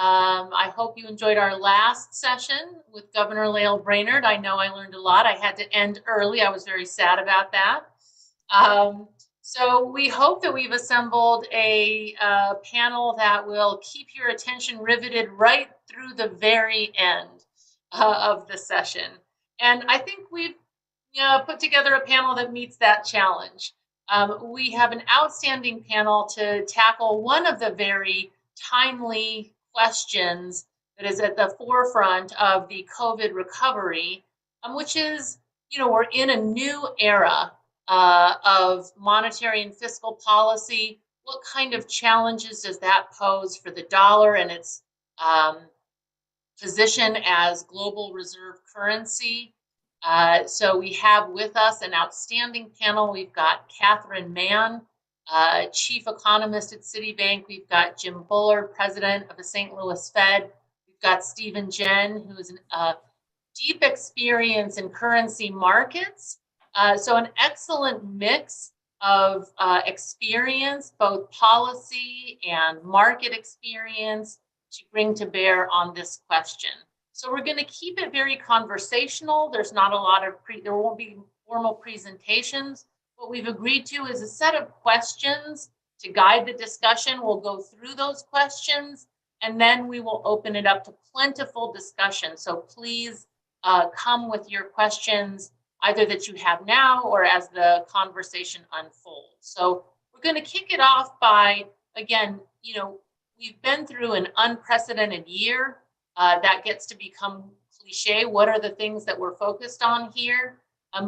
I hope you enjoyed our last session with Governor Lael Brainerd. I know I learned a lot. I had to end early. I was very sad about that. So we hope that we've assembled a panel that will keep your attention riveted right through the very end of the session. And I think we've put together a panel that meets that challenge. We have an outstanding panel to tackle one of the very timely questions that is at the forefront of the COVID recovery, which is, we're in a new era of monetary and fiscal policy. What kind of challenges does that pose for the dollar and its position as global reserve currency? So we have with us an outstanding panel. We've got Catherine Mann, Chief Economist at Citibank. We've got Jim Bullard, President of the St. Louis Fed. We've got Stephen Jen, who is a deep experience in currency markets. So an excellent mix of experience, both policy and market experience, to bring to bear on this question. So we're going to keep it very conversational. There's not a lot of, there won't be formal presentations. What we've agreed to is a set of questions to guide the discussion. We'll go through those questions, and then we will open it up to plentiful discussion. So please come with your questions, either that you have now or as the conversation unfolds. So we're going to kick it off by, again, we've been through an unprecedented year. That gets to become cliche. What are the things that we're focused on here?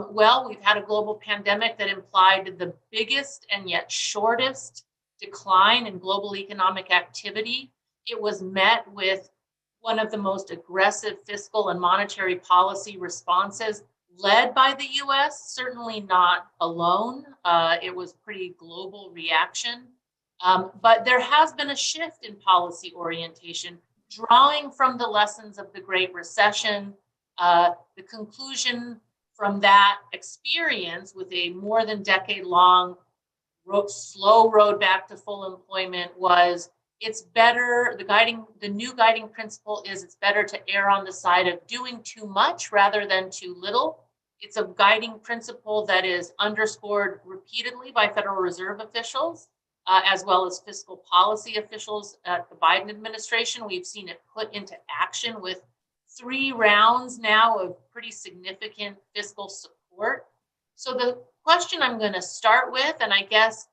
Well, we've had a global pandemic that implied the biggest and yet shortest decline in global economic activity. It was met with one of the most aggressive fiscal and monetary policy responses led by the US, certainly not alone. It was pretty global reaction. But there has been a shift in policy orientation, drawing from the lessons of the Great Recession, the conclusion from that experience with a more than decade-long slow road back to full employment was it's better, the new guiding principle is it's better to err on the side of doing too much rather than too little. It's a guiding principle that is underscored repeatedly by Federal Reserve officials, as well as fiscal policy officials at the Biden administration. We've seen it put into action with 3 rounds now of pretty significant fiscal support. So the question I'm going to start with, and I guess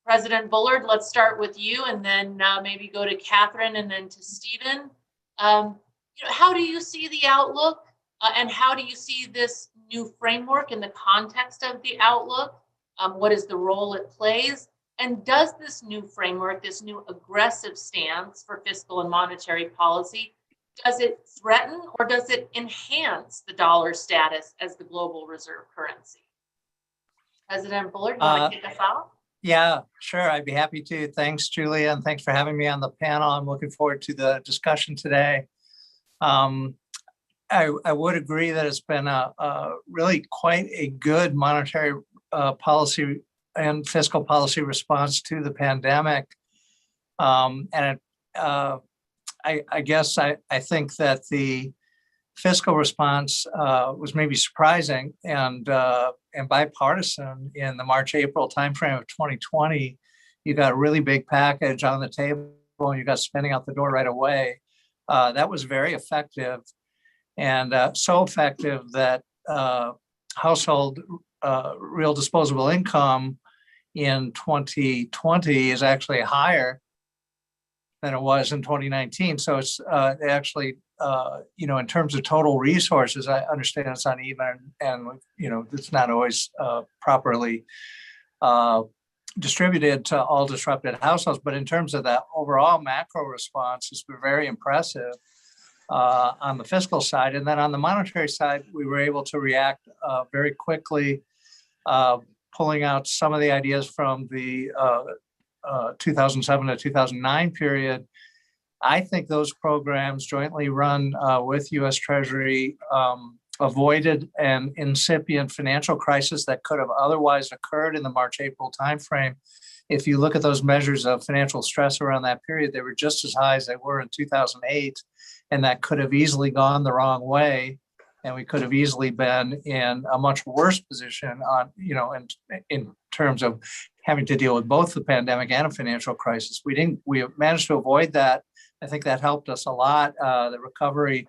President Bullard, let's start with you, and then maybe go to Catherine and then to Stephen. How do you see the outlook, and how do you see this new framework in the context of the outlook? What is the role it plays? And does this new framework, this new aggressive stance for fiscal and monetary policy, does it threaten or does it enhance the dollar's status as the global reserve currency? President Bullard, you want to kick us off? Yeah, sure. I'd be happy to. Thanks, Julia, and thanks for having me on the panel. I'm looking forward to the discussion today. I would agree that it's been a really quite a good monetary policy and fiscal policy response to the pandemic. I guess I think that the fiscal response was maybe surprising and bipartisan in the March-April timeframe of 2020. You got a really big package on the table and you got spending out the door right away. That was very effective, and so effective that household real disposable income in 2020 is actually higher than it was in 2019. So it's actually, in terms of total resources, I understand it's uneven and, it's not always properly distributed to all disrupted households. But in terms of that overall macro response, it's been very impressive on the fiscal side. And then on the monetary side, we were able to react very quickly, pulling out some of the ideas from the 2007 to 2009 period. I think those programs jointly run with U.S. Treasury avoided an incipient financial crisis that could have otherwise occurred in the March-April timeframe if you look at those measures of financial stress around that period, they were just as high as they were in 2008. And that could have easily gone the wrong way. And we could have easily been in a much worse position on, in terms of having to deal with both the pandemic and a financial crisis. We managed to avoid that. I think that helped us a lot. The recovery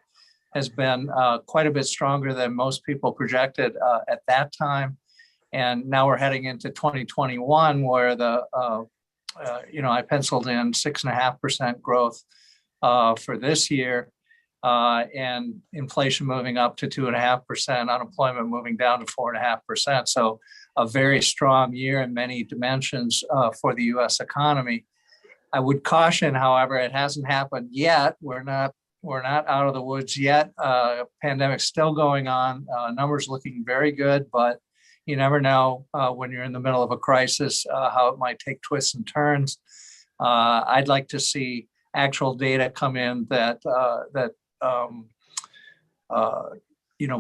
has been quite a bit stronger than most people projected at that time. And now we're heading into 2021, where I penciled in 6.5% growth for this year, and inflation moving up to 2.5%, unemployment moving down to 4.5%. So a very strong year in many dimensions for the U.S. economy. I would caution, however, it hasn't happened yet. We're not out of the woods yet. Pandemic's still going on. Numbers looking very good, but you never know when you're in the middle of a crisis how it might take twists and turns. I'd like to see actual data come in that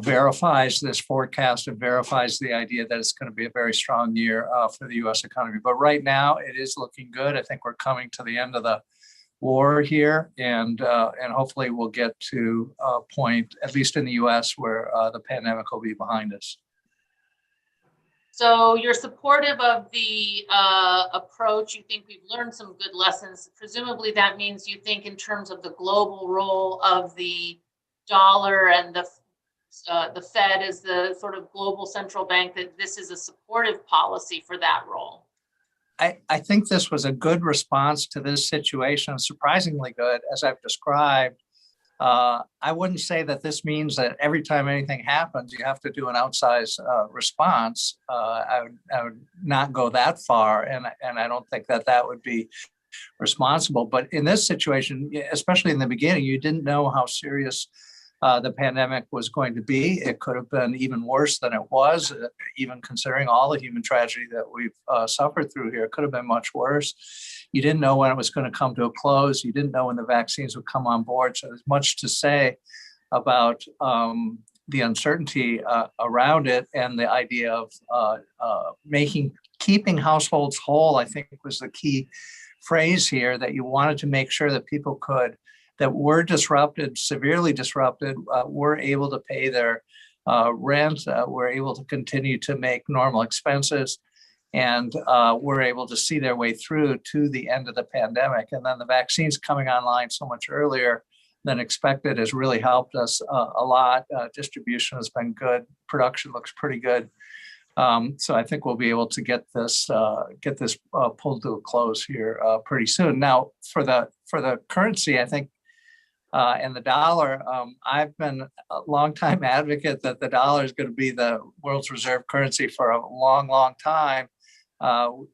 verifies this forecast and verifies the idea that it's going to be a very strong year for the U.S. economy. But right now, it is looking good. I think we're coming to the end of the war here, and hopefully we'll get to a point, at least in the U.S., where the pandemic will be behind us. So you're supportive of the approach. You think we've learned some good lessons. Presumably that means you think in terms of the global role of the dollar and the Fed as the sort of global central bank, that this is a supportive policy for that role. I think this was a good response to this situation, surprisingly good, as I've described. I wouldn't say that this means that every time anything happens, you have to do an outsized response. I would not go that far, and I don't think that would be responsible. But in this situation, especially in the beginning, you didn't know how serious the pandemic was going to be. It could have been even worse than it was, even considering all the human tragedy that we've suffered through here. It could have been much worse. You didn't know when it was going to come to a close. You didn't know when the vaccines would come on board. So there's much to say about the uncertainty around it, and the idea of keeping households whole, I think, was the key phrase here, that you wanted to make sure that people that were disrupted, severely disrupted, were able to pay their rent, were able to continue to make normal expenses, and were able to see their way through to the end of the pandemic. And then the vaccines coming online so much earlier than expected has really helped us a lot. Distribution has been good. Production looks pretty good. So I think we'll be able to get this pulled to a close here pretty soon. Now, for the currency, I think, and the dollar, I've been a longtime advocate that the dollar is going to be the world's reserve currency for a long, long time.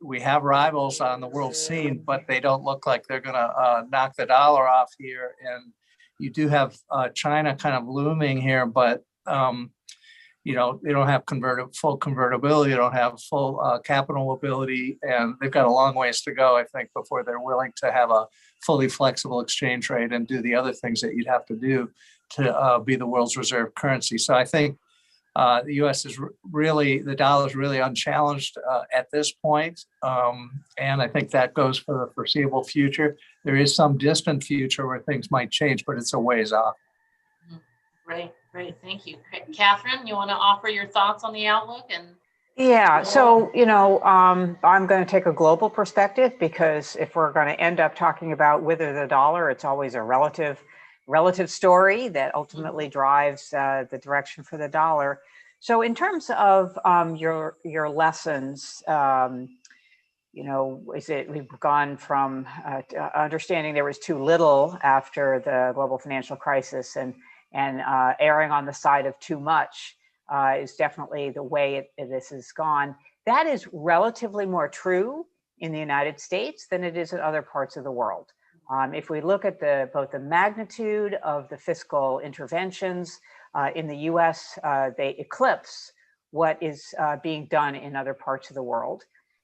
We have rivals on the world scene, but they don't look like they're going to knock the dollar off here. And you do have China kind of looming here, but they don't have full convertibility, they don't have full capital ability, and they've got a long ways to go, I think, before they're willing to have a fully flexible exchange rate and do the other things that you'd have to do to be the world's reserve currency. So I think the U.S. the dollar is really unchallenged at this point, and I think that goes for the foreseeable future. There is some distant future where things might change, but it's a ways off. Great, thank you. Catherine, you want to offer your thoughts on the outlook? Yeah, so, I'm going to take a global perspective, because if we're going to end up talking about whether the dollar, it's always a relative story that ultimately drives the direction for the dollar. So in terms of your lessons, we've gone from understanding there was too little after the global financial crisis, and erring on the side of too much is definitely the way this has gone. That is relatively more true in the United States than it is in other parts of the world. If we look at both the magnitude of the fiscal interventions in the US, they eclipse what is being done in other parts of the world.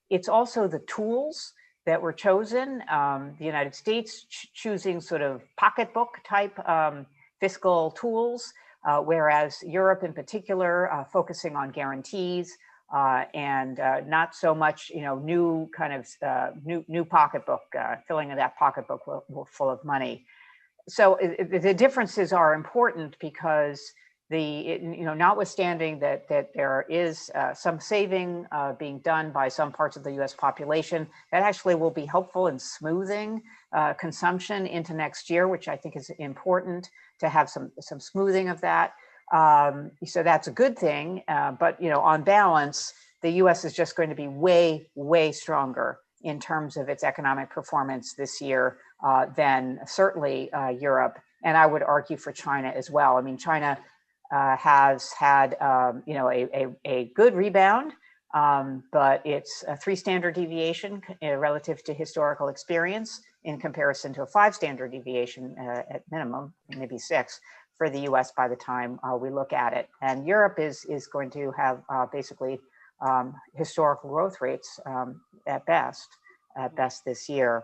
It's also the tools that were chosen, the United States choosing sort of pocketbook type fiscal tools, whereas Europe in particular focusing on guarantees, and not so much, new kind of new pocketbook, filling of that pocketbook full of money. So the differences are important because notwithstanding that there is some saving being done by some parts of the U.S. population, that actually will be helpful in smoothing consumption into next year, which I think is important to have some smoothing of that. So that's a good thing. But on balance, the U.S. is just going to be way stronger in terms of its economic performance this year than certainly Europe, and I would argue for China as well. I mean, China has had a good rebound, but it's a 3 standard deviation relative to historical experience in comparison to a 5 standard deviation at minimum, maybe 6 for the US by the time we look at it. And Europe is going to have basically historical growth rates at best this year.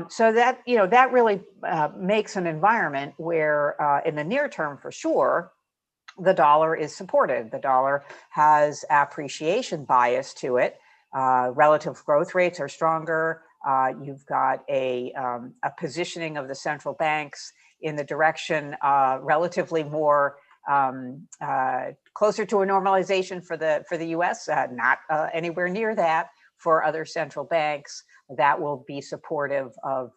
So that, that really makes an environment where in the near term, for sure, the dollar is supported. The dollar has appreciation bias to it. Relative growth rates are stronger. You've got a positioning of the central banks in the direction relatively more closer to a normalization for the U.S., not anywhere near that for other central banks. That will be supportive of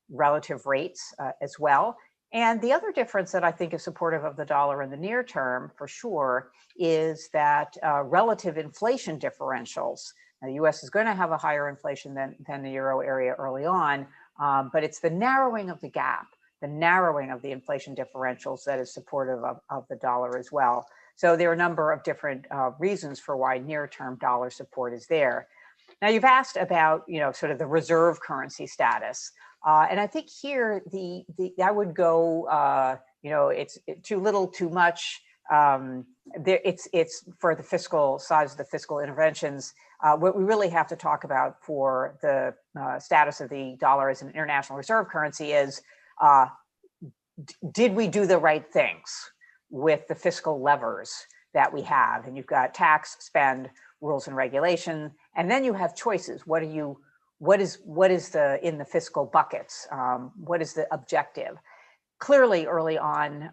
relative rates as well. And the other difference that I think is supportive of the dollar in the near term, for sure, is that relative inflation differentials. Now, the U.S. is going to have a higher inflation than the euro area early on, but it's the narrowing of the gap, the narrowing of the inflation differentials that is supportive of the dollar as well. So there are a number of different reasons for why near-term dollar support is there. Now, you've asked about, sort of the reserve currency status. And I think here, I would go, it's too little, too much. It's for the fiscal size of the fiscal interventions. What we really have to talk about for the status of the dollar as an international reserve currency is, did we do the right things with the fiscal levers that we have? And you've got tax, spend, rules and regulation, and then you have choices. What is the in the fiscal buckets? What is the objective? Clearly, early on,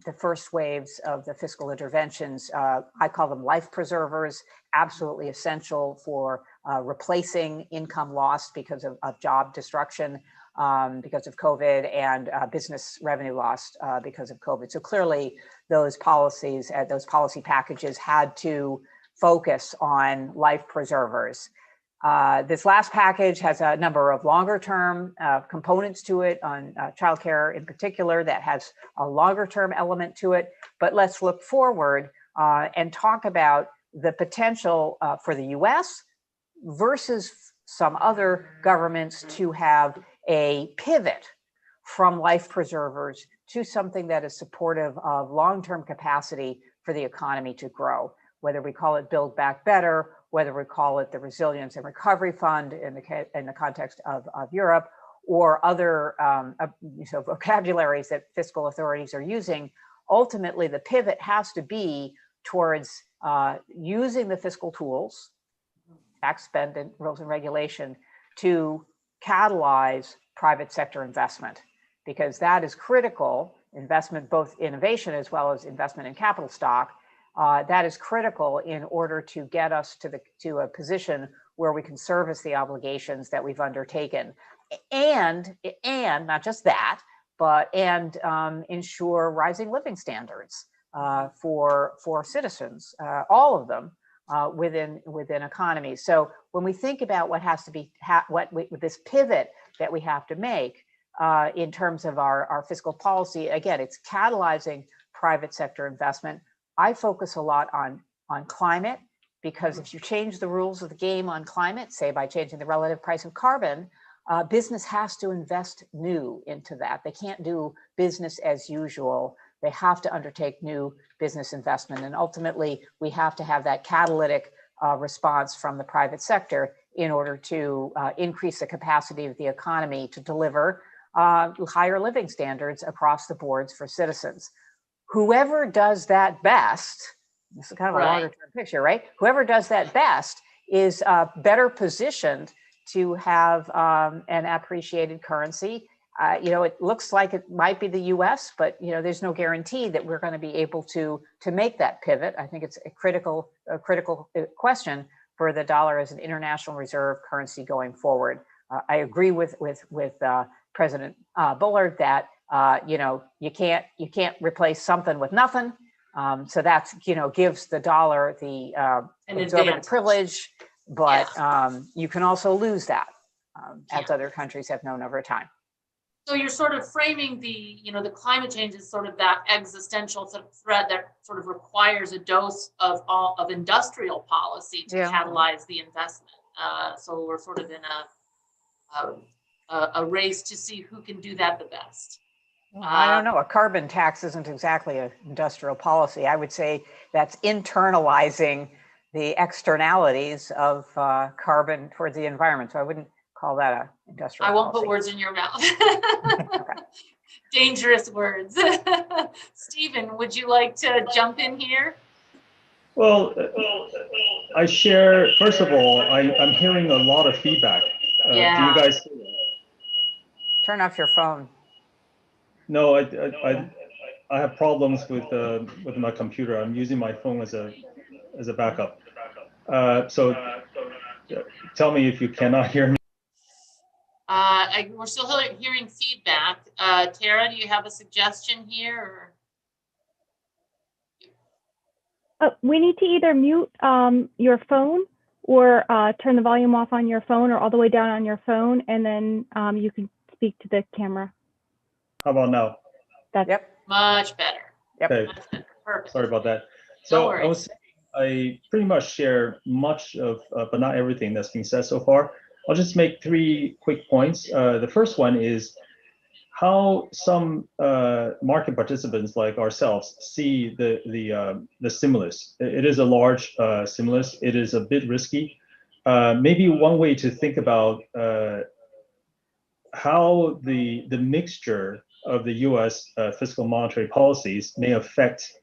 the first waves of the fiscal interventions, I call them life preservers, absolutely essential for replacing income lost because of job destruction, because of COVID, and business revenue lost because of COVID. So clearly, those policies, those policy packages had to focus on life preservers. This last package has a number of longer term components to it, on childcare in particular, that has a longer term element to it. But let's look forward and talk about the potential for the US versus some other governments to have a pivot from life preservers to something that is supportive of long-term capacity for the economy to grow, whether we call it Build Back Better, whether we call it the Resilience and Recovery Fund in the context of Europe, or other vocabularies that fiscal authorities are using. Ultimately, the pivot has to be towards using the fiscal tools, tax, spend, and rules and regulation, to catalyze private sector investment, because that is critical. Investment, both innovation as well as investment in capital stock, that is critical in order to get us to a position where we can service the obligations that we've undertaken, and not just that, but ensure rising living standards for citizens, all of them within economies. So when we think about what has to be this pivot that we have to make in terms of our fiscal policy, again, it's catalyzing private sector investment. I focus a lot on climate, because if you change the rules of the game on climate, say by changing the relative price of carbon, business has to invest new into that. They can't do business as usual. They have to undertake new business investment. And ultimately, we have to have that catalytic response from the private sector in order to increase the capacity of the economy to deliver higher living standards across the boards for citizens. Whoever does that best This is kind of a longer term picture, right? Whoever does that best is better positioned to have an appreciated currency. It looks like it might be the U.S., but there's no guarantee that we're going to be able to make that pivot. I think it's a critical question for the dollar as an international reserve currency going forward. I agree with President Bullard that you can't replace something with nothing. So that's gives the dollar the exorbitant privilege, but you can also lose that, as other countries have known over time. So you're sort of framing the climate change as sort of that existential sort of threat that sort of requires a dose of industrial policy to catalyze the investment. So we're sort of in a race to see who can do that the best. I don't know. A carbon tax isn't exactly an industrial policy. I would say that's internalizing the externalities of carbon towards the environment. So I wouldn't call that a industrial I won't policy. put words in your mouth. Okay. Dangerous words. Stephen, would you like to jump in here? Well, I share, first of all, I'm hearing a lot of feedback. Do you guys see that? Turn off your phone. No, I have problems with my computer. I'm using my phone as a backup. So tell me if you cannot hear me. We're still hearing feedback. Tara, do you have a suggestion here? We need to either mute your phone or turn the volume off on your phone or all the way down on your phone, and then you can speak to the camera. How about now? Much better. Okay. Perfect. Sorry about that. So I pretty much share much of, but not everything that's been said so far. I'll just make 3 quick points. The first one is how some market participants like ourselves see the stimulus. It is a large stimulus. It is a bit risky. Maybe one way to think about how the mixture of the U.S. Fiscal monetary policies may affect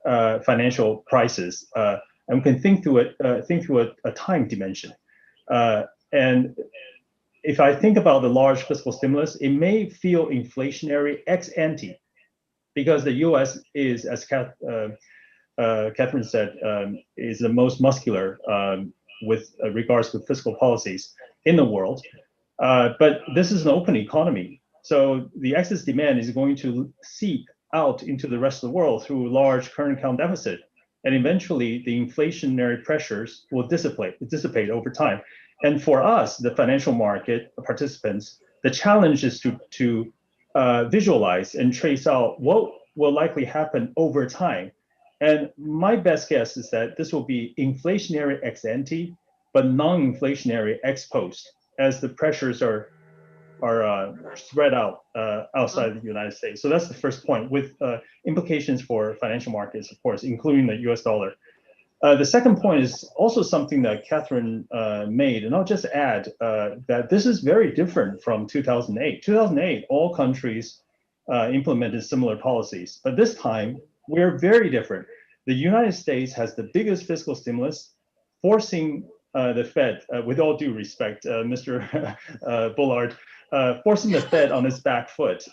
financial prices, and we can think through a time dimension. And if I think about the large fiscal stimulus, it may feel inflationary ex ante, because the U.S. is, as Catherine said, is the most muscular with regards to fiscal policies in the world. But this is an open economy, so the excess demand is going to seep out into the rest of the world through large current account deficit, and eventually the inflationary pressures will dissipate over time. And for us, the financial market participants, the challenge is to visualize and trace out what will likely happen over time. And my best guess is that this will be inflationary ex ante, but non-inflationary ex post, as the pressures are spread out outside the United States. So that's the first point, with implications for financial markets, of course, including the US dollar. The second point is also something that Catherine made, and I'll just add that this is very different from 2008. 2008, all countries implemented similar policies, but this time we're very different. The United States has the biggest fiscal stimulus, forcing the Fed, with all due respect, Mr. Bullard, forcing the Fed on its back foot.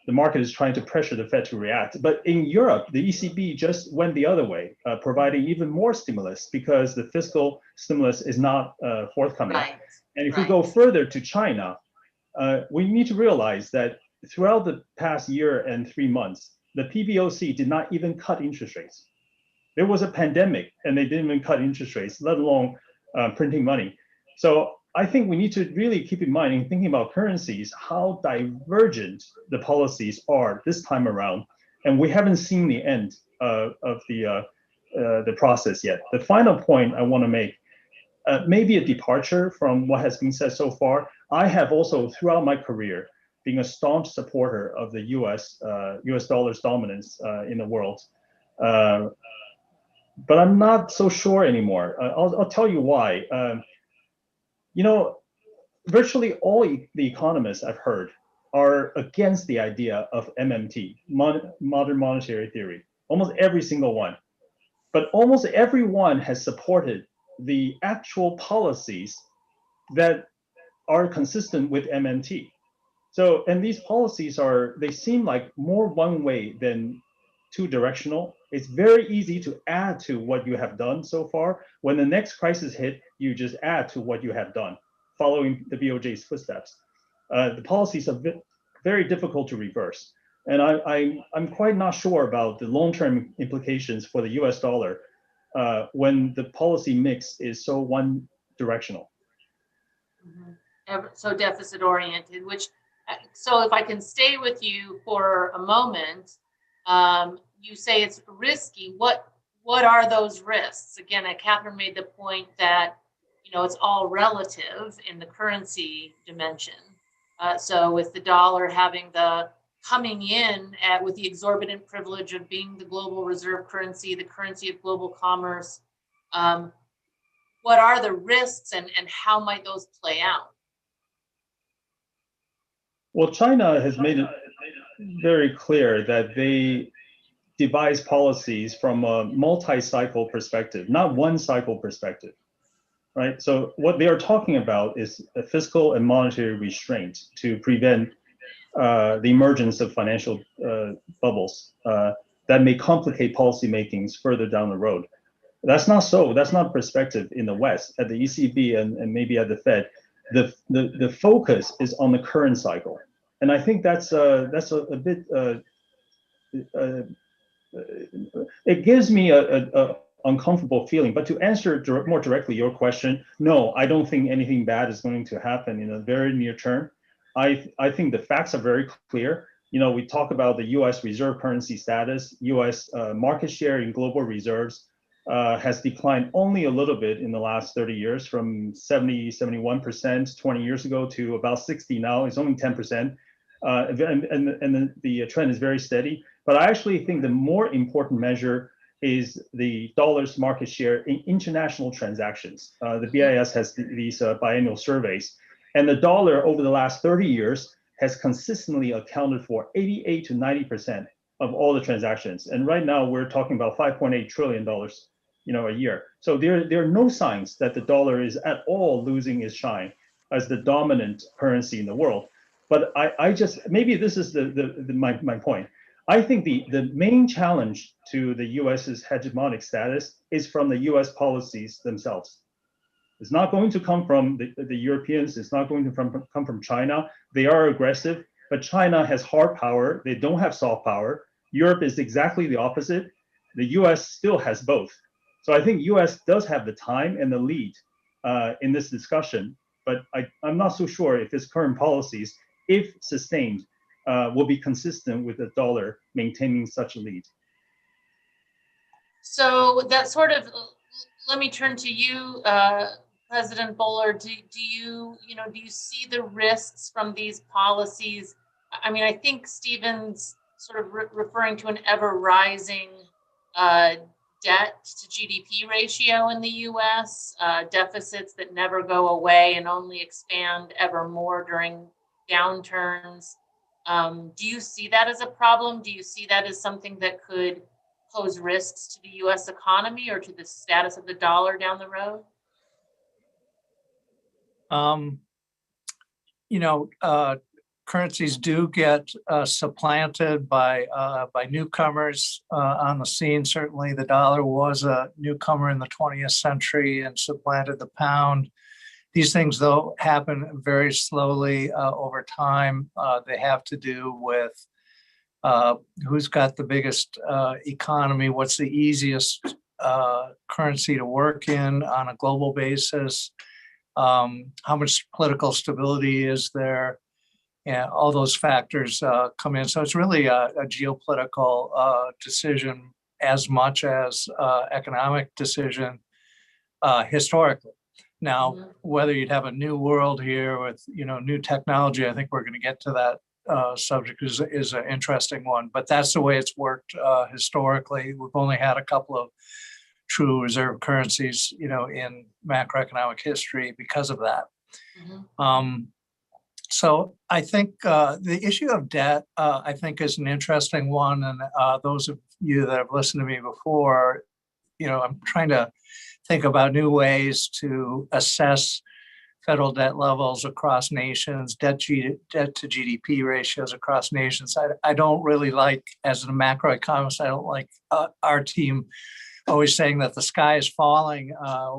The market is trying to pressure the Fed to react. But in Europe, the ECB just went the other way, providing even more stimulus because the fiscal stimulus is not forthcoming. Right. And if we go further to China, we need to realize that throughout the past year and 3 months, the PBOC did not even cut interest rates. There was a pandemic and they didn't even cut interest rates, let alone printing money. So I think we need to really keep in mind, in thinking about currencies, how divergent the policies are this time around, and we haven't seen the end of the process yet. The final point I want to make, maybe a departure from what has been said so far. I have also, throughout my career, been a staunch supporter of the US dollar's dominance in the world, but I'm not so sure anymore. I'll tell you why. Virtually all the economists I've heard are against the idea of MMT, modern monetary theory. Almost every single one. but almost everyone has supported the actual policies that are consistent with MMT. So, and these policies they seem like more one way than two directional. It's very easy to add to what you have done so far. When the next crisis hit, you just add to what you have done, following the BOJ's footsteps. The policies are very difficult to reverse. And I'm quite not sure about the long-term implications for the US dollar when the policy mix is so one directional. So deficit oriented, so if I can stay with you for a moment, you say it's risky. What are those risks? Again, Catherine made the point that, it's all relative in the currency dimension. So with the dollar coming in with the exorbitant privilege of being the global reserve currency, the currency of global commerce, what are the risks and how might those play out? Well, China has made it very clear that they devise policies from a multi-cycle perspective, not one cycle perspective, right? So what they are talking about is a fiscal and monetary restraint to prevent the emergence of financial bubbles that may complicate policy makings further down the road. That's not so. That's not perspective in the West at the ECB and maybe at the Fed. The focus is on the current cycle, and I think that's a bit. It gives me a uncomfortable feeling. But to answer more directly your question, no, I don't think anything bad is going to happen in the very near term. I think the facts are very clear. We talk about the U.S. reserve currency status. U.S. Market share in global reserves has declined only a little bit in the last 30 years, from 71% 20 years ago to about 60 now. It's only 10%. And the trend is very steady. But I actually think the more important measure is the dollar's market share in international transactions. The BIS has these biennial surveys. And the dollar over the last 30 years has consistently accounted for 88 to 90% of all the transactions. And right now we're talking about $5.8 trillion a year. So there are no signs that the dollar is at all losing its shine as the dominant currency in the world. But I just, maybe this is my point. I think the main challenge to the US's hegemonic status is from the US policies themselves. It's not going to come from the Europeans. It's not going to come from China. They are aggressive, but China has hard power. They don't have soft power. Europe is exactly the opposite. The US still has both. So I think US does have the time and the lead in this discussion, but I'm not so sure if its current policies, if sustained, will be consistent with the dollar maintaining such a lead. So that sort of, let me turn to you, President Bullard. Do you see the risks from these policies? I mean, I think Stephen's sort of referring to an ever rising debt to GDP ratio in the U.S., deficits that never go away and only expand ever more during downturns. Do you see that as a problem? Do you see that as something that could pose risks to the U.S. economy or to the status of the dollar down the road? Currencies do get supplanted by newcomers on the scene. Certainly, the dollar was a newcomer in the 20th century and supplanted the pound. These things, though, happen very slowly over time. They have to do with who's got the biggest economy, what's the easiest currency to work in on a global basis, how much political stability is there, and all those factors come in. So it's really a geopolitical decision as much as economic decision historically. Now, whether you'd have a new world here with new technology, I think we're going to get to that subject is an interesting one. But that's the way it's worked historically. We've only had a couple of true reserve currencies, in macroeconomic history because of that. So I think the issue of debt, I think, is an interesting one. And those of you that have listened to me before, I'm trying to think about new ways to assess federal debt levels across nations, debt to GDP ratios across nations. I don't really like, as a macroeconomist, I don't like our team always saying that the sky is falling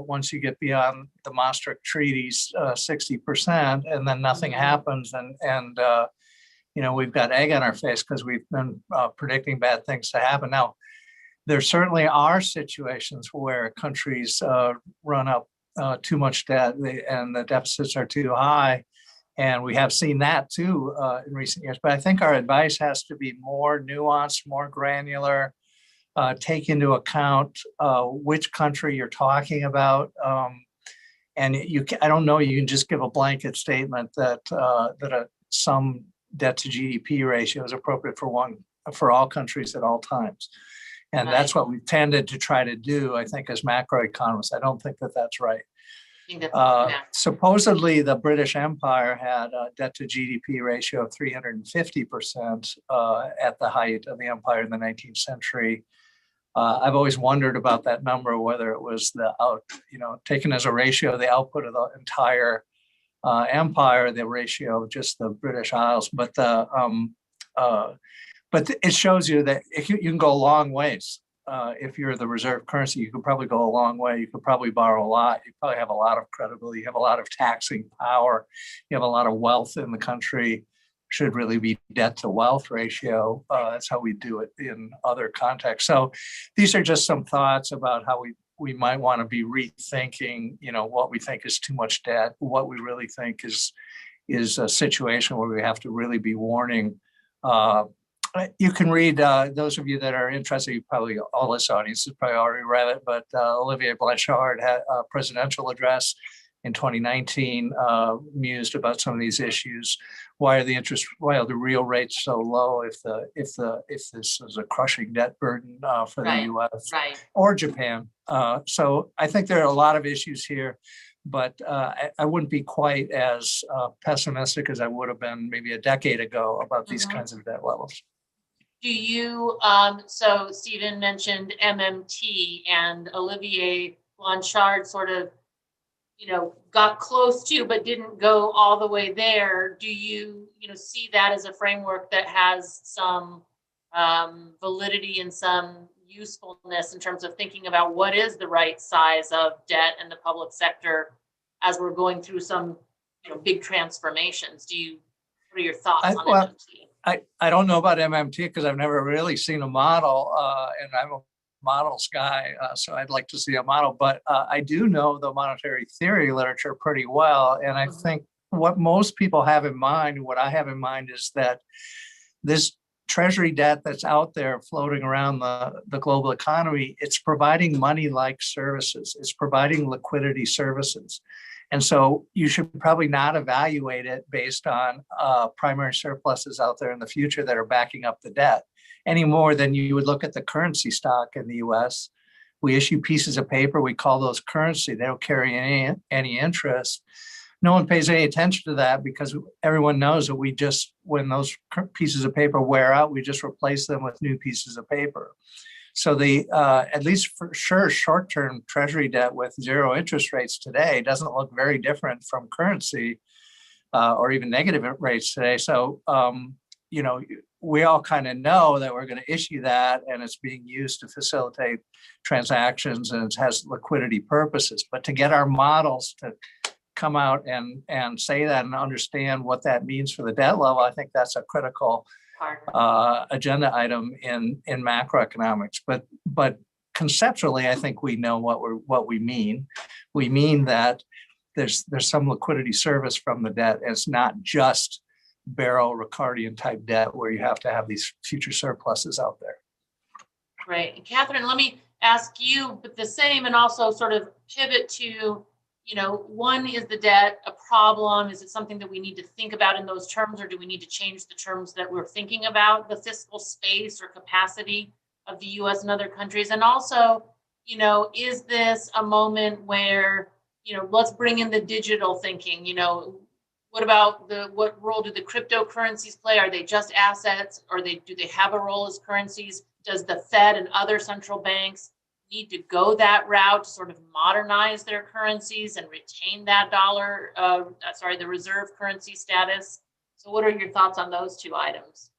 once you get beyond the Maastricht treaties, 60%, and then nothing happens. And we've got egg on our face because we've been predicting bad things to happen. Now, there certainly are situations where countries run up too much debt and the deficits are too high. And we have seen that too in recent years. But I think our advice has to be more nuanced, more granular, take into account which country you're talking about. And I don't know, you can just give a blanket statement that some debt to GDP ratio is appropriate for all countries at all times. And that's what we've tended to try to do, I think, as macroeconomists. I don't think that that's right. Supposedly, the British Empire had a debt to GDP ratio of 350% at the height of the empire in the 19th century. I've always wondered about that number, whether it was taken as a ratio of the output of the entire empire, the ratio of just the British Isles. But it shows you that you can go a long ways. If you're the reserve currency, you could probably go a long way. You could probably borrow a lot. You probably have a lot of credibility. You have a lot of taxing power. You have a lot of wealth in the country. Should really be debt to wealth ratio. That's how we do it in other contexts. So these are just some thoughts about how we might want to be rethinking, what we think is too much debt, what we really think is a situation where we have to really be warning. You can read, those of you that are interested, all this audience has probably already read it, but Olivier Blanchard had a presidential address in 2019, mused about some of these issues. Why are the real rates so low if this is a crushing debt burden for the US or Japan? So I think there are a lot of issues here, but I wouldn't be quite as pessimistic as I would have been maybe a decade ago about these kinds of debt levels. Do you, so Stephen mentioned MMT, and Olivier Blanchard sort of, got close to, but didn't go all the way there. Do you, see that as a framework that has some validity and some usefulness in terms of thinking about what is the right size of debt in the public sector as we're going through some, big transformations? What are your thoughts on MMT? I don't know about MMT because I've never really seen a model, and I'm a models guy, so I'd like to see a model. But I do know the monetary theory literature pretty well, and I think what most people have in mind, what I have in mind, is that this treasury debt that's out there floating around the global economy, it's providing money-like services. It's providing liquidity services. And so you should probably not evaluate it based on primary surpluses out there in the future that are backing up the debt any more than you would look at the currency stock in the US. We issue pieces of paper, we call those currency. They don't carry any interest. No one pays any attention to that because everyone knows that when those pieces of paper wear out, we just replace them with new pieces of paper. So at least for sure, short-term treasury debt with zero interest rates today doesn't look very different from currency or even negative rates today. So, we all kind of know that we're going to issue that and it's being used to facilitate transactions and it has liquidity purposes. But to get our models to come out and say that and understand what that means for the debt level, I think that's a critical agenda item in macroeconomics. But conceptually, I think we know what we mean. We mean that there's some liquidity service from the debt. It's not just Barrow Ricardian type debt where you have to have these future surpluses out there. Right. And Catherine, let me ask you, but the same, and also sort of pivot to, one, is the debt a problem? Is it something that we need to think about in those terms, or do we need to change the terms that we're thinking about the fiscal space or capacity of the US and other countries? And also, is this a moment where, let's bring in the digital thinking, what about what role do the cryptocurrencies play? Are they just assets, or do they have a role as currencies? Does the Fed and other central banks need to go that route to sort of modernize their currencies and retain that the reserve currency status? So what are your thoughts on those two items?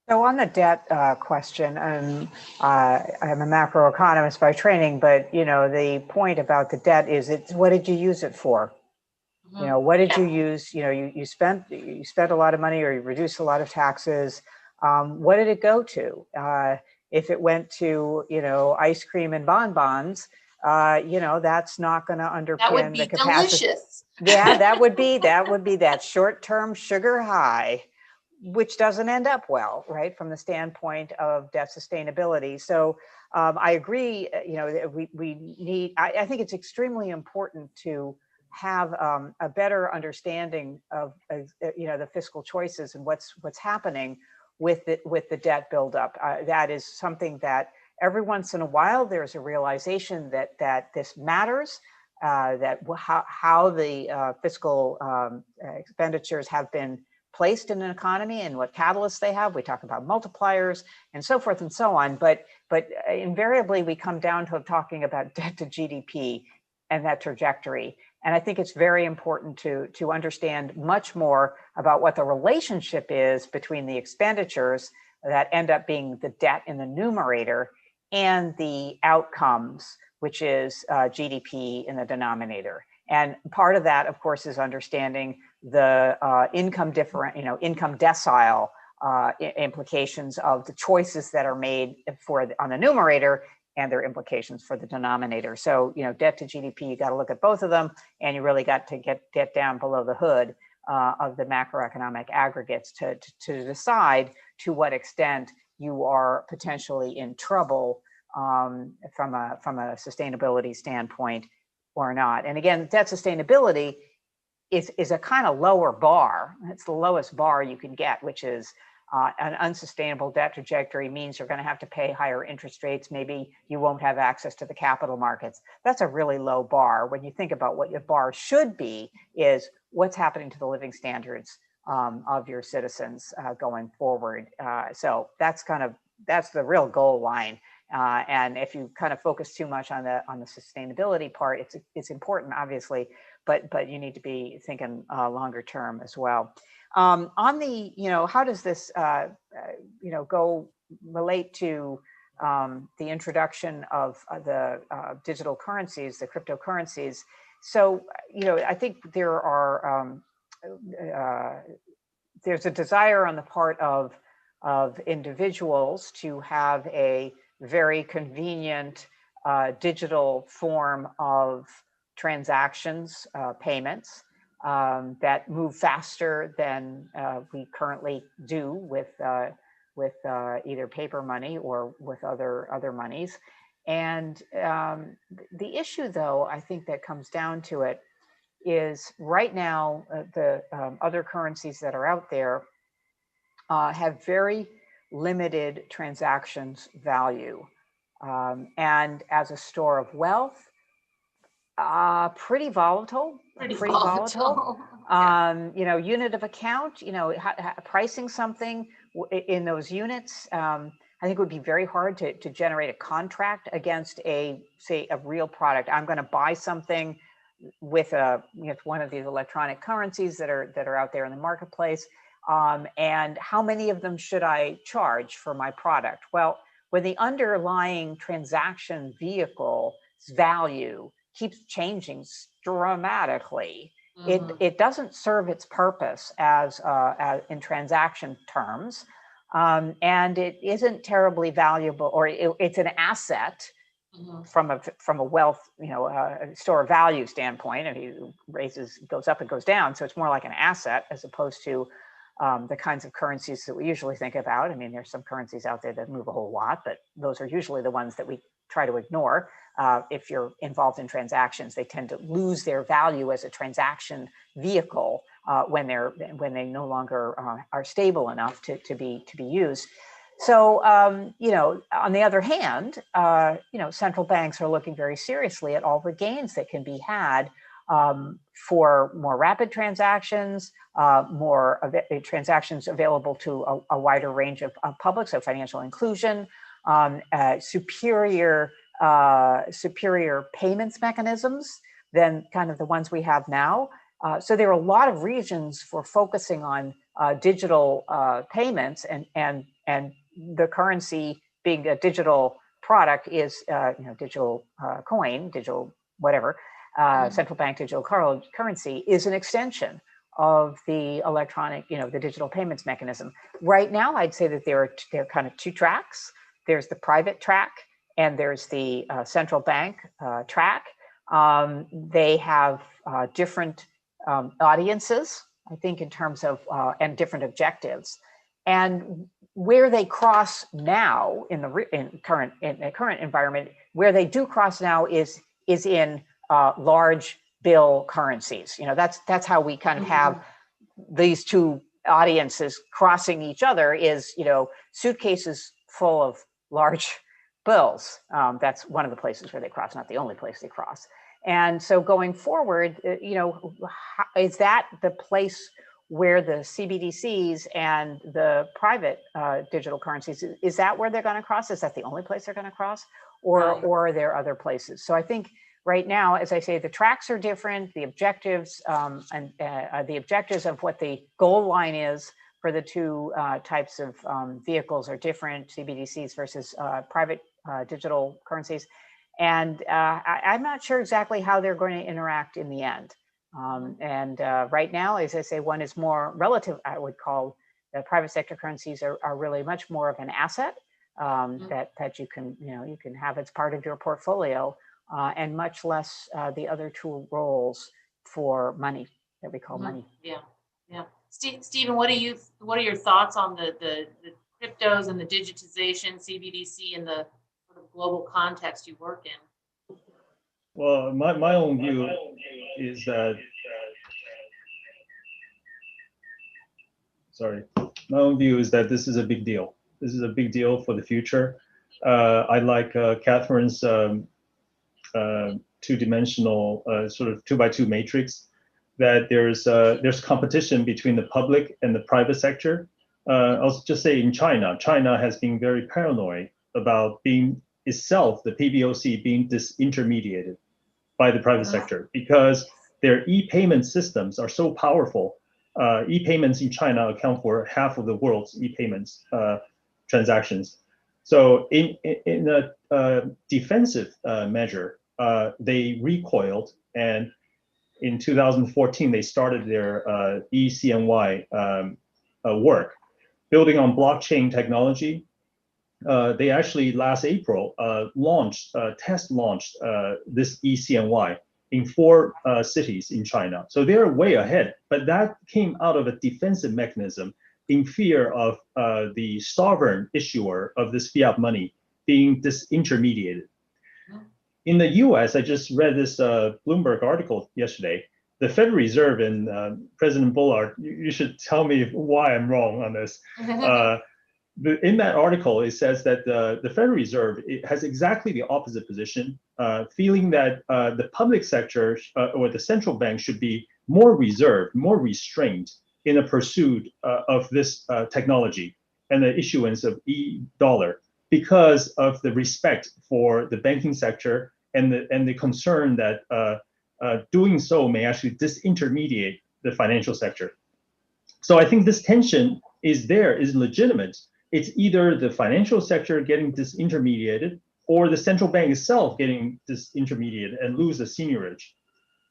So on the debt question, I'm a macroeconomist by training, but the point about the debt is what did you use it for? What did you use? You spent a lot of money, or you reduced a lot of taxes. What did it go to? If it went to ice cream and bonbons, that's not going to underpin the capacity. Delicious. Yeah, that would be that short-term sugar high, which doesn't end up well, right, from the standpoint of debt sustainability. So I agree. We need. I think it's extremely important to have a better understanding of the fiscal choices and what's happening with the debt buildup. That is something that every once in a while there's a realization that this matters. That how the fiscal expenditures have been placed in an economy and what catalysts they have. We talk about multipliers and so forth and so on. But invariably we come down to talking about debt to GDP and that trajectory. And I think it's very important to understand much more about what the relationship is between the expenditures that end up being the debt in the numerator and the outcomes, which is GDP in the denominator. And part of that, of course, is understanding the income decile implications of the choices that are made on the numerator and their implications for the denominator. So, debt to GDP, you got to look at both of them, and you really got to get down below the hood of the macroeconomic aggregates to decide to what extent you are potentially in trouble from a sustainability standpoint or not. And again, debt sustainability is a kind of lower bar. It's the lowest bar you can get, which is an unsustainable debt trajectory means you're going to have to pay higher interest rates. Maybe you won't have access to the capital markets. That's a really low bar. When you think about what your bar should be, is what's happening to the living standards of your citizens going forward. So that's the real goal line. And if you kind of focus too much on the sustainability part, it's important, obviously, but you need to be thinking longer term as well. On the, how does this, relate to the introduction of the digital currencies, the cryptocurrencies? So, I think there are, there's a desire on the part of individuals to have a very convenient digital form of transactions, payments, that move faster than we currently do with either paper money or with other monies. And the issue, though, I think that comes down to it is right now the other currencies that are out there have very limited transactions value, and as a store of wealth, pretty volatile. Unit of account, pricing something in those units, I think would be very hard to generate a contract against say a real product. I'm going to buy something with one of these electronic currencies that are out there in the marketplace. And how many of them should I charge for my product? Well, when the underlying transaction vehicle's value keeps changing dramatically, it doesn't serve its purpose as in transaction terms, and it isn't terribly valuable, or it's an asset from a wealth, store of value standpoint. And it goes up and goes down, so it's more like an asset as opposed to the kinds of currencies that we usually think about. I mean, there's some currencies out there that move a whole lot, but those are usually the ones that we try to ignore. If you're involved in transactions, they tend to lose their value as a transaction vehicle when they no longer are stable enough to be used. So, on the other hand, central banks are looking very seriously at all the gains that can be had for more rapid transactions, more transactions available to a wider range of public, so financial inclusion, superior superior payments mechanisms than kind of the ones we have now. So there are a lot of reasons for focusing on digital payments, and the currency being a digital product is digital coin, digital whatever, central bank digital currency is an extension of the electronic, the digital payments mechanism. Right now, I'd say that there are kind of two tracks. There's the private track and there's the central bank track. They have different audiences, I think, in terms of and different objectives. And where they cross now in the current environment, where they do cross now is in large bill currencies. That's how we kind of have these two audiences crossing each other, is suitcases full of large bills. That's one of the places where they cross, not the only place they cross. And so going forward, is that the place where the CBDCs and the private digital currencies, is that where they're going to cross? Is that the only place they're going to cross? Or are there other places? So I think right now, as I say, the tracks are different, the objectives and the objectives of what the goal line is for the two types of vehicles are different, CBDCs versus private digital currencies. And I'm not sure exactly how they're going to interact in the end. Right now, as I say, one is more relative. I would call the private sector currencies are really much more of an asset that you can have as part of your portfolio, and much less the other two roles for money that we call money. Yeah. Stephen, what are your thoughts on the cryptos and the digitization, CBDC, and the sort of global context you work in? Well, my own view is that, my own view is that this is a big deal. This is a big deal for the future. I like Catherine's two-dimensional sort of 2x2 matrix, that there's competition between the public and the private sector. I'll just say in China has been very paranoid about being itself, the PBOC, being disintermediated by the private sector, because their e-payment systems are so powerful. E-payments in China account for half of the world's e-payments transactions. So in a defensive measure, they recoiled, and in 2014 they started their ECNY work, building on blockchain technology. They actually last April test launched this ECNY in 4 cities in China. So they're way ahead, but that came out of a defensive mechanism in fear of the sovereign issuer of this fiat money being disintermediated. In the US, I just read this Bloomberg article yesterday. The Federal Reserve and President Bullard, you should tell me why I'm wrong on this. In that article, it says that the Federal Reserve has exactly the opposite position, feeling that the public sector or the central bank should be more reserved, more restrained in a pursuit of this technology and the issuance of e-dollar, because of the respect for the banking sector and the concern that doing so may actually disintermediate the financial sector. So I think this tension is legitimate. It's either the financial sector getting disintermediated or the central bank itself getting disintermediated and lose the seigniorage.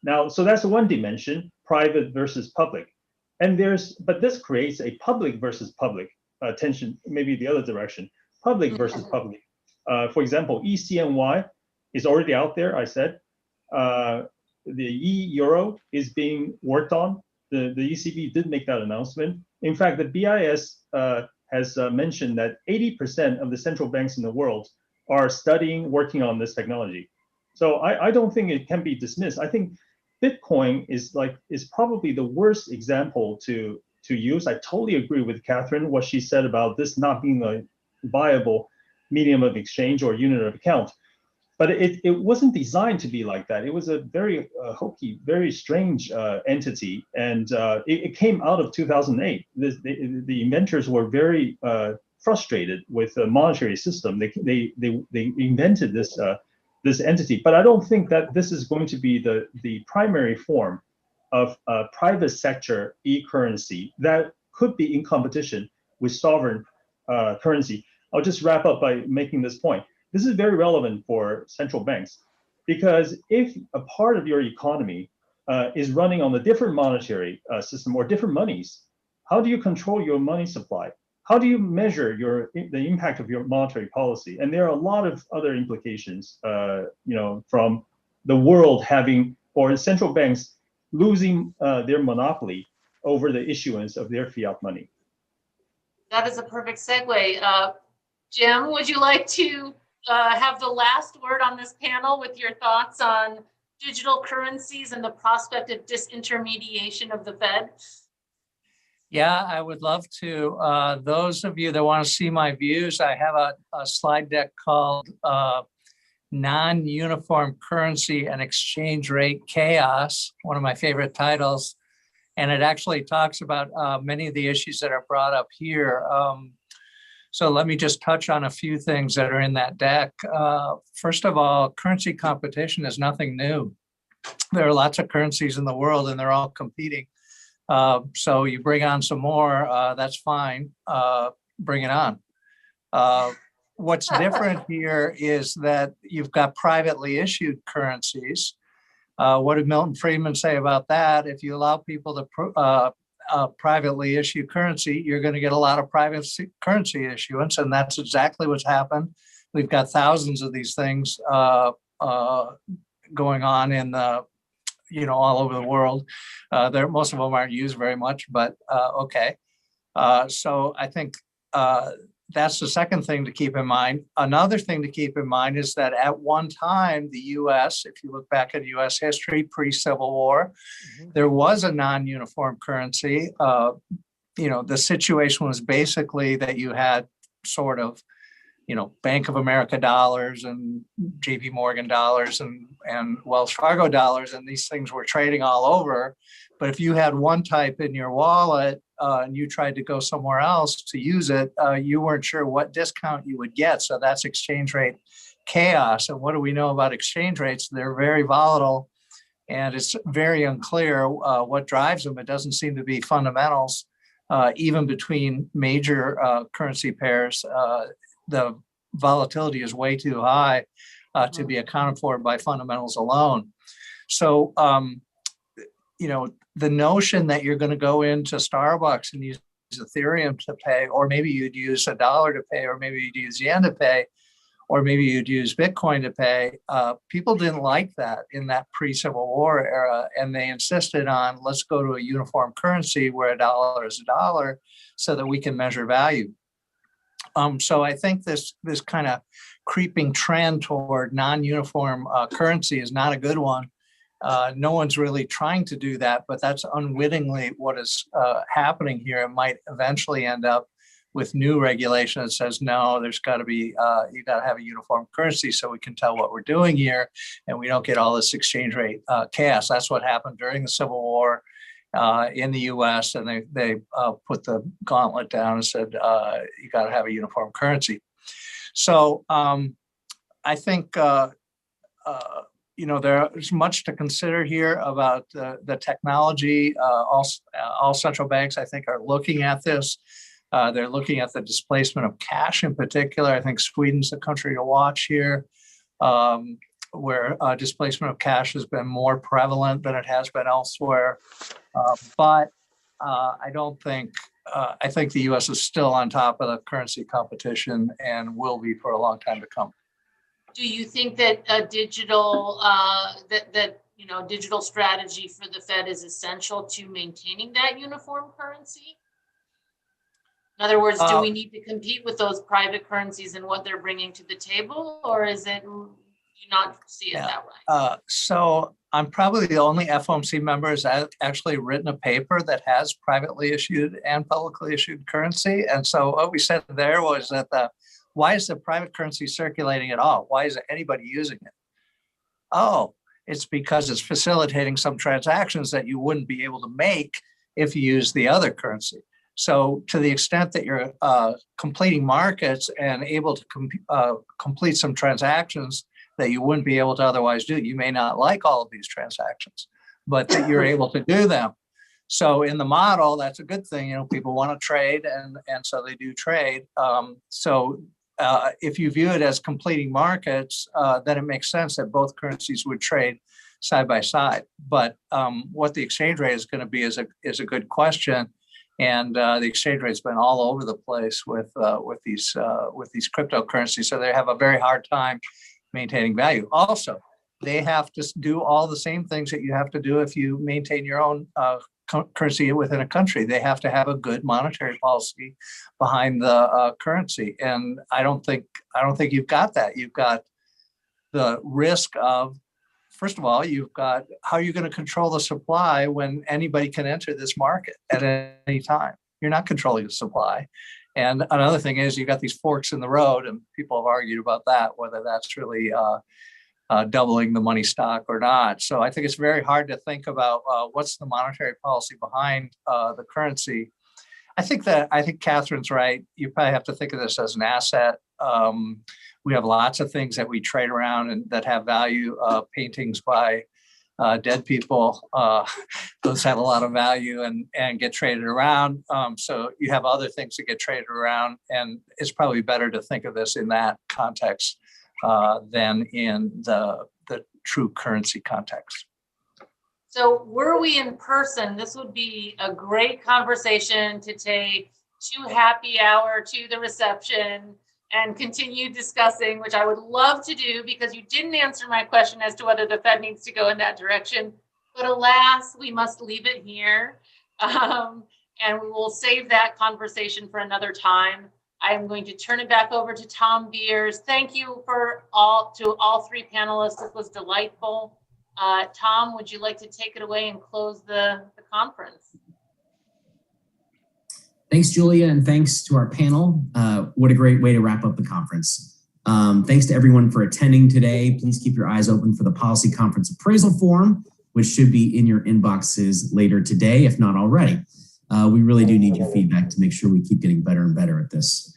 Now, so that's one dimension, private versus public. But this creates a public versus public tension, maybe the other direction, public versus public. For example, ECNY is already out there, I said. The e-euro is being worked on. The ECB did make that announcement. In fact, the BIS has mentioned that 80% of the central banks in the world are working on this technology. So I don't think it can be dismissed. I think Bitcoin is probably the worst example to use. I totally agree with Catherine, what she said about this not being a viable medium of exchange or unit of account. But it wasn't designed to be like that. It was a very hokey, very strange entity, and it came out of 2008. The inventors were very frustrated with the monetary system. They invented this this entity. But I don't think that this is going to be the primary form of private sector e-currency that could be in competition with sovereign currency. I'll just wrap up by making this point. This is very relevant for central banks, because if a part of your economy is running on a different monetary system or different monies, how do you control your money supply? How do you measure the impact of your monetary policy? And there are a lot of other implications, from the world having, or central banks losing their monopoly over the issuance of their fiat money. That is a perfect segue. Jim, would you like to have the last word on this panel with your thoughts on digital currencies and the prospect of disintermediation of the Fed? Yeah, I would love to. Those of you that want to see my views, I have a slide deck called Non-Uniform Currency and Exchange Rate Chaos, one of my favorite titles. And it actually talks about many of the issues that are brought up here. So let me just touch on a few things that are in that deck. First of all, currency competition is nothing new. There are lots of currencies in the world and they're all competing. So you bring on some more, that's fine, bring it on. What's different here is that you've got privately issued currencies. What did Milton Friedman say about that? If you allow people to privately issue currency, you're going to get a lot of private currency issuance, and that's exactly what's happened. We've got thousands of these things going on in the, all over the world. Most of them aren't used very much, but okay. So I think that's the second thing to keep in mind. Another thing to keep in mind is that at one time, the US, if you look back at US history, pre-Civil War, there was a non-uniform currency. The situation was basically that you had sort of, Bank of America dollars and JP Morgan dollars and Wells Fargo dollars, and these things were trading all over. But if you had one type in your wallet and you tried to go somewhere else to use it, you weren't sure what discount you would get. So that's exchange rate chaos. And what do we know about exchange rates? They're very volatile, and it's very unclear what drives them. It doesn't seem to be fundamentals, even between major currency pairs. The volatility is way too high to be accounted for by fundamentals alone. So, the notion that you're going to go into Starbucks and use Ethereum to pay, or maybe you'd use $1 to pay, or maybe you'd use yen to pay, or maybe you'd use Bitcoin to pay. People didn't like that in that pre-Civil War era, and they insisted on, let's go to a uniform currency where $1 is $1 so that we can measure value. So I think this kind of creeping trend toward non-uniform currency is not a good one. No one's really trying to do that, but that's unwittingly what is happening here. It might eventually end up with new regulation that says, no, there's got to be, you got to have a uniform currency so we can tell what we're doing here and we don't get all this exchange rate chaos. That's what happened during the Civil War in the US, and they put the gauntlet down and said, you got to have a uniform currency. So I think, there's much to consider here about the technology. All central banks, I think, are looking at this. They're looking at the displacement of cash in particular. I think Sweden's the country to watch here, where displacement of cash has been more prevalent than it has been elsewhere. But I don't think, I think the US is still on top of the currency competition and will be for a long time to come. Do you think that a digital digital strategy for the Fed is essential to maintaining that uniform currency? In other words, do we need to compete with those private currencies and what they're bringing to the table, or is it, do you not see it that way? So I'm probably the only FOMC member who's actually written a paper that has privately issued and publicly issued currency. And so what we said there was that why is the private currency circulating at all? Why is anybody using it? Oh, it's because it's facilitating some transactions that you wouldn't be able to make if you use the other currency. So to the extent that you're completing markets and able to complete some transactions that you wouldn't be able to otherwise do. You may not like all of these transactions, but that you're able to do them. So in the model, that's a good thing. People want to trade, and so they do trade. If you view it as completing markets, then it makes sense that both currencies would trade side by side. But what the exchange rate is going to be is a good question, and the exchange rate's been all over the place with these cryptocurrencies. So they have a very hard time maintaining value. Also, they have to do all the same things that you have to do if you maintain your own currency within a country. They have to have a good monetary policy behind the currency, and I don't think you've got that. You've got the risk of, first of all, you've got how are you going to control the supply when anybody can enter this market at any time? You're not controlling the supply. And another thing is you've got these forks in the road, and people have argued about that, whether that's really doubling the money stock or not. So I think it's very hard to think about what's the monetary policy behind the currency. I think Catherine's right. You probably have to think of this as an asset. We have lots of things that we trade around and that have value. Paintings by dead people, those have a lot of value and get traded around. So you have other things that get traded around, and it's probably better to think of this in that context than in the true currency context. So were we in person, this would be a great conversation to take to happy hour, to the reception, and continue discussing, which I would love to do, because you didn't answer my question as to whether the Fed needs to go in that direction. But alas, we must leave it here. And we will save that conversation for another time. I'm going to turn it back over to Tom Beers. Thank you to all three panelists. This was delightful. Tom, would you like to take it away and close the conference? Thanks, Julia, and thanks to our panel. What a great way to wrap up the conference. Thanks to everyone for attending today. Please keep your eyes open for the Policy Conference Appraisal Form, which should be in your inboxes later today, if not already. We really do need your feedback to make sure we keep getting better and better at this.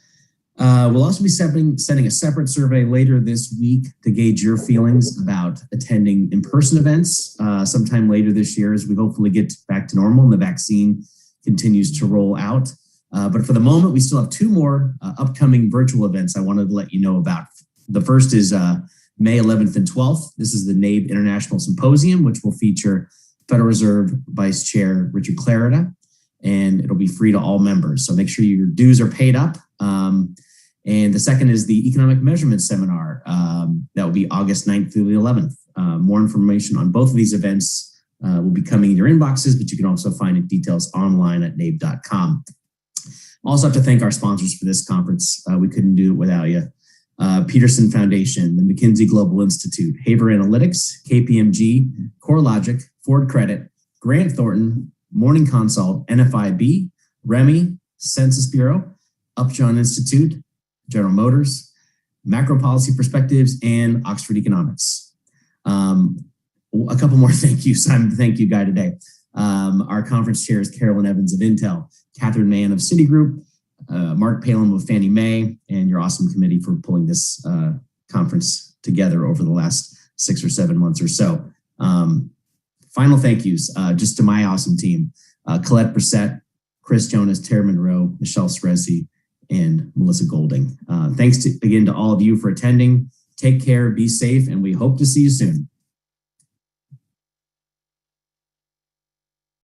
We'll also be sending a separate survey later this week to gauge your feelings about attending in-person events sometime later this year as we hopefully get back to normal and the vaccine continues to roll out. But for the moment, we still have two more upcoming virtual events I wanted to let you know about. The first is May 11th and 12th. This is the NABE International Symposium, which will feature Federal Reserve Vice Chair Richard Clarida, and it'll be free to all members. So make sure your dues are paid up. And the second is the Economic Measurement Seminar. That will be August 9th through the 11th. More information on both of these events will be coming in your inboxes, but you can also find details online at nabe.com. Also have to thank our sponsors for this conference. We couldn't do it without you. Peterson Foundation, the McKinsey Global Institute, Haber Analytics, KPMG, CoreLogic, Ford Credit, Grant Thornton, Morning Consult, NFIB, REMI, Census Bureau, Upjohn Institute, General Motors, Macropolicy Perspectives, and Oxford Economics. A couple more thank yous. I'm the thank you guy today. Our conference chair is Carolyn Evans of Intel, Catherine Mann of Citigroup, Mark Palin of Fannie Mae, and your awesome committee for pulling this conference together over the last 6 or 7 months or so. Final thank yous just to my awesome team, Colette Brissett, Chris Jonas, Tara Monroe, Michelle Strezzi, and Melissa Golding. Thanks again to all of you for attending. Take care, be safe, and we hope to see you soon.